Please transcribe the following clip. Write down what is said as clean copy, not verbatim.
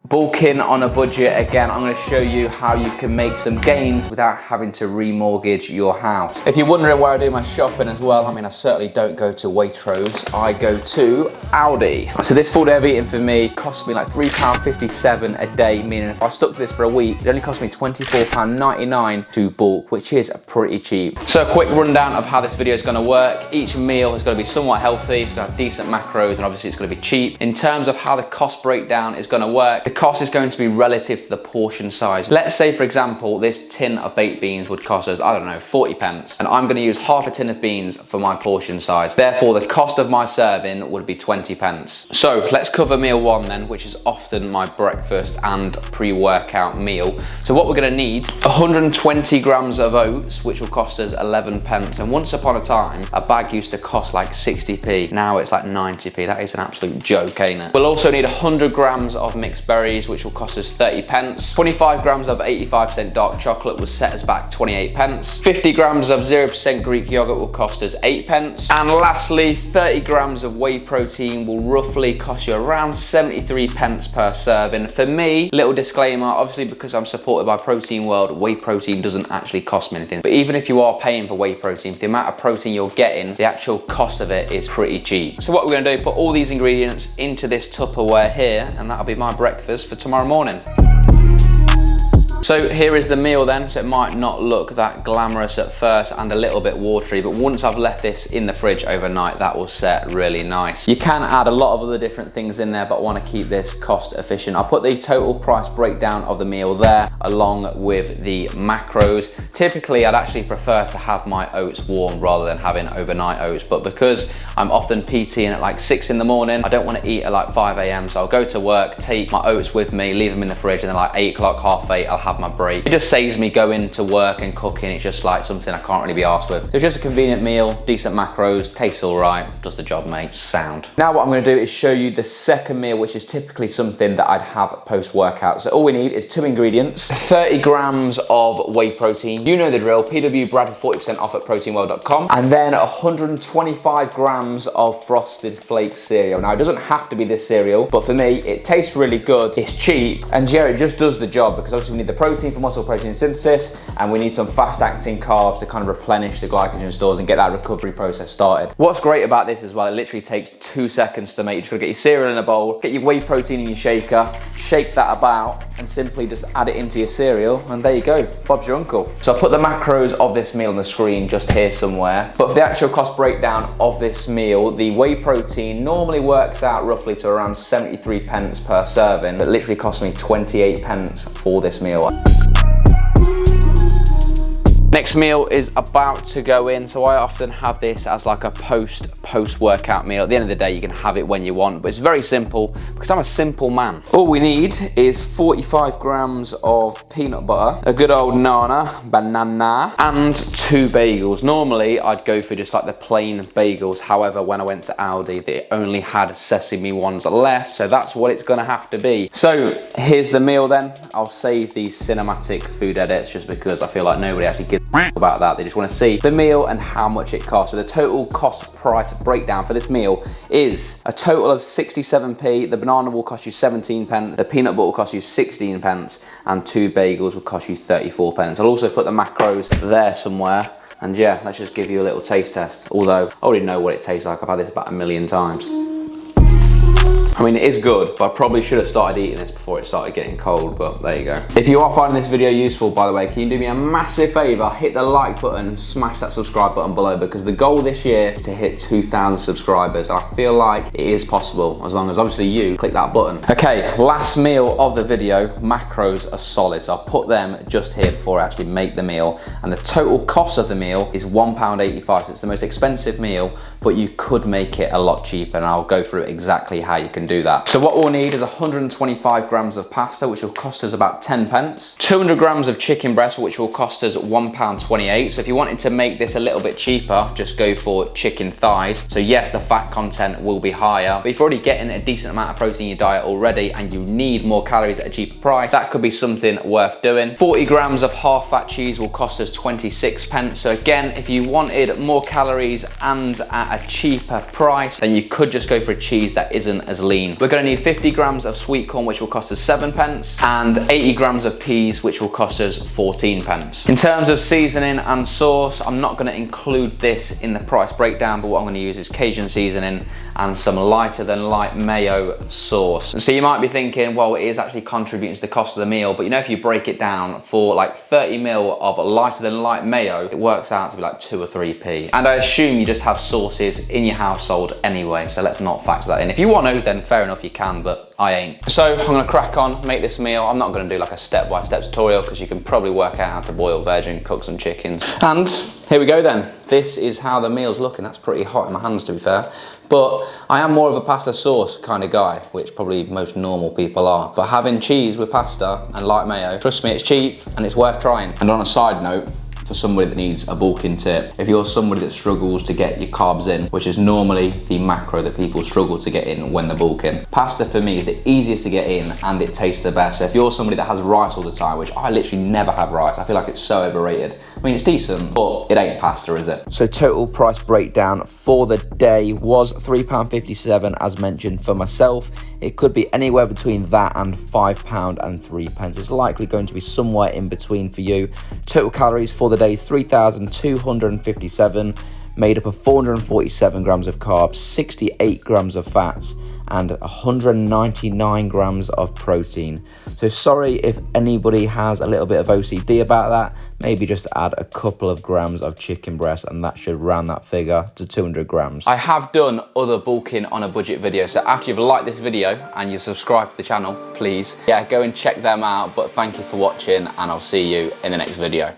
Bulking on a budget. Again, I'm going to show you how you can make some gains without having to remortgage your house. If you're wondering where I do my shopping as well, I mean, I certainly don't go to Waitrose, I go to Aldi. So this full day of eating for me cost me like £3.57 a day, meaning if I stuck to this for a week, it only cost me £24.99 to bulk, which is pretty cheap. So a quick rundown of how this video is going to work. Each meal is going to be somewhat healthy, it's going to have decent macros, and obviously it's going to be cheap. In terms of how the cost breakdown is going to work, the cost is going to be relative to the portion size. Let's say, for example, this tin of baked beans would cost us, I don't know, 40 pence, and I'm going to use half a tin of beans for my portion size. Therefore, the cost of my serving would be 20 pence. So let's cover meal one then, which is often my breakfast and pre-workout meal. So what we're going to need, 120 grams of oats, which will cost us 11 pence. And once upon a time, a bag used to cost like 60p. Now it's like 90p. That is an absolute joke, ain't it? We'll also need 100 grams of mixed berries, which will cost us 30 pence. 25 grams of 85% dark chocolate will set us back 28 pence. 50 grams of 0% Greek yogurt will cost us 8 pence. And lastly, 30 grams of whey protein will roughly cost you around 73 pence per serving. For me, little disclaimer, obviously because I'm supported by Protein World, whey protein doesn't actually cost me anything. But even if you are paying for whey protein, the amount of protein you're getting, the actual cost of it is pretty cheap. So what we're gonna do, put all these ingredients into this Tupperware here, and that'll be my breakfast for tomorrow morning. So here is the meal then. So it might not look that glamorous at first and a little bit watery, but once I've left this in the fridge overnight, that will set really nice. You can add a lot of other different things in there, but I want to keep this cost efficient. I'll put the total price breakdown of the meal there along with the macros. Typically, I'd actually prefer to have my oats warm rather than having overnight oats, but because I'm often PTing at like 6 in the morning, I don't want to eat at like 5 a.m. So I'll go to work, take my oats with me, leave them in the fridge, and then like 8 o'clock, half 8, I'll have my break. It just saves me going to work and cooking. It's just like something I can't really be arsed with. It's just a convenient meal, decent macros, tastes all right, does the job, mate, sound. Now what I'm gonna do is show you the second meal, which is typically something that I'd have post-workout. So all we need is 2 ingredients, 30 grams of whey protein. You know the drill, PW Brad for 40% off at proteinworld.com. And then 125 grams of Frosted Flakes cereal. Now it doesn't have to be this cereal, but for me, it tastes really good, it's cheap, and yeah, it just does the job because obviously we need the protein for muscle protein synthesis, and we need some fast-acting carbs to kind of replenish the glycogen stores and get that recovery process started. What's great about this as well, it literally takes 2 seconds to make. You just gotta get your cereal in a bowl, get your whey protein in your shaker, shake that about, and simply just add it into your cereal, and there you go, Bob's your uncle. So I put the macros of this meal on the screen just here somewhere, but for the actual cost breakdown of this meal, the whey protein normally works out roughly to around 73 pence per serving, but literally cost me 28 pence for this meal. Next meal is about to go in, so I often have this as like a post-workout meal. At the end of the day, you can have it when you want, but it's very simple because I'm a simple man. All we need is 45 grams of peanut butter, a good old banana, and 2 bagels. Normally, I'd go for just like the plain bagels. However, when I went to Aldi, they only had sesame ones left, so that's what it's gonna have to be. So here's the meal then. I'll save these cinematic food edits just because I feel like nobody actually gives about that. They just want to see the meal and how much it costs. So the total cost price breakdown for this meal is a total of 67p. The banana will cost you 17 pence, the peanut butter will cost you 16 pence, and 2 bagels will cost you 34 pence. I'll also put the macros there somewhere. And yeah, let's just give you a little taste test. Although I already know what it tastes like. I've had this about 1 million times. I mean, it is good, but I probably should have started eating this before it started getting cold, but there you go. If you are finding this video useful, by the way, can you do me a massive favor? Hit the like button and smash that subscribe button below, because the goal this year is to hit 2,000 subscribers. I feel like it is possible, as long as obviously you click that button. Okay, last meal of the video, macros are solid, so I'll put them just here before I actually make the meal. And the total cost of the meal is £1.85, so it's the most expensive meal, but you could make it a lot cheaper, and I'll go through exactly how you can do that. So what we'll need is 125 grams of pasta, which will cost us about 10 pence, 200 grams of chicken breast, which will cost us £1.28. So if you wanted to make this a little bit cheaper, just go for chicken thighs. So yes, the fat content will be higher, but if you're already getting a decent amount of protein in your diet already and you need more calories at a cheaper price, that could be something worth doing. 40 grams of half fat cheese will cost us 26 pence. So again, if you wanted more calories and at a cheaper price, then you could just go for a cheese that isn't as lean. We're gonna need 50 grams of sweet corn, which will cost us 7 pence, and 80 grams of peas, which will cost us 14 pence. In terms of seasoning and sauce, I'm not gonna include this in the price breakdown, but what I'm gonna use is Cajun seasoning and some lighter than light mayo sauce. And so you might be thinking, well, it is actually contributing to the cost of the meal, but you know, if you break it down, for like 30 mil of lighter than light mayo, it works out to be like 2 or 3p. And I assume you just have sauces in your household anyway, so let's not factor that in. If you want to, then fair enough, you can, but I ain't. So I'm gonna crack on, make this meal. I'm not gonna do like a step-by-step tutorial because you can probably work out how to boil veg and cook some chickens. And here we go then. This is how the meal's looking. That's pretty hot in my hands, to be fair. But I am more of a pasta sauce kind of guy, which probably most normal people are. But having cheese with pasta and light mayo, trust me, it's cheap and it's worth trying. And on a side note, for somebody that needs a bulking tip, if you're somebody that struggles to get your carbs in, which is normally the macro that people struggle to get in when they're bulking, pasta for me is the easiest to get in and it tastes the best. So if you're somebody that has rice all the time, which I literally never have rice, I feel like it's so overrated. I mean, it's decent, but it ain't pasta, is it? So total price breakdown for the day was £3.57 as mentioned for myself. It could be anywhere between that and £5 and 3 pence. It's likely going to be somewhere in between for you. Total calories for the day is 3,257, made up of 447 grams of carbs, 68 grams of fats, and 199 grams of protein. So sorry if anybody has a little bit of OCD about that, maybe just add a couple of grams of chicken breast and that should round that figure to 200 grams. I have done other bulking on a budget video, so after you've liked this video and you've subscribed to the channel, please, go and check them out. But thank you for watching and I'll see you in the next video.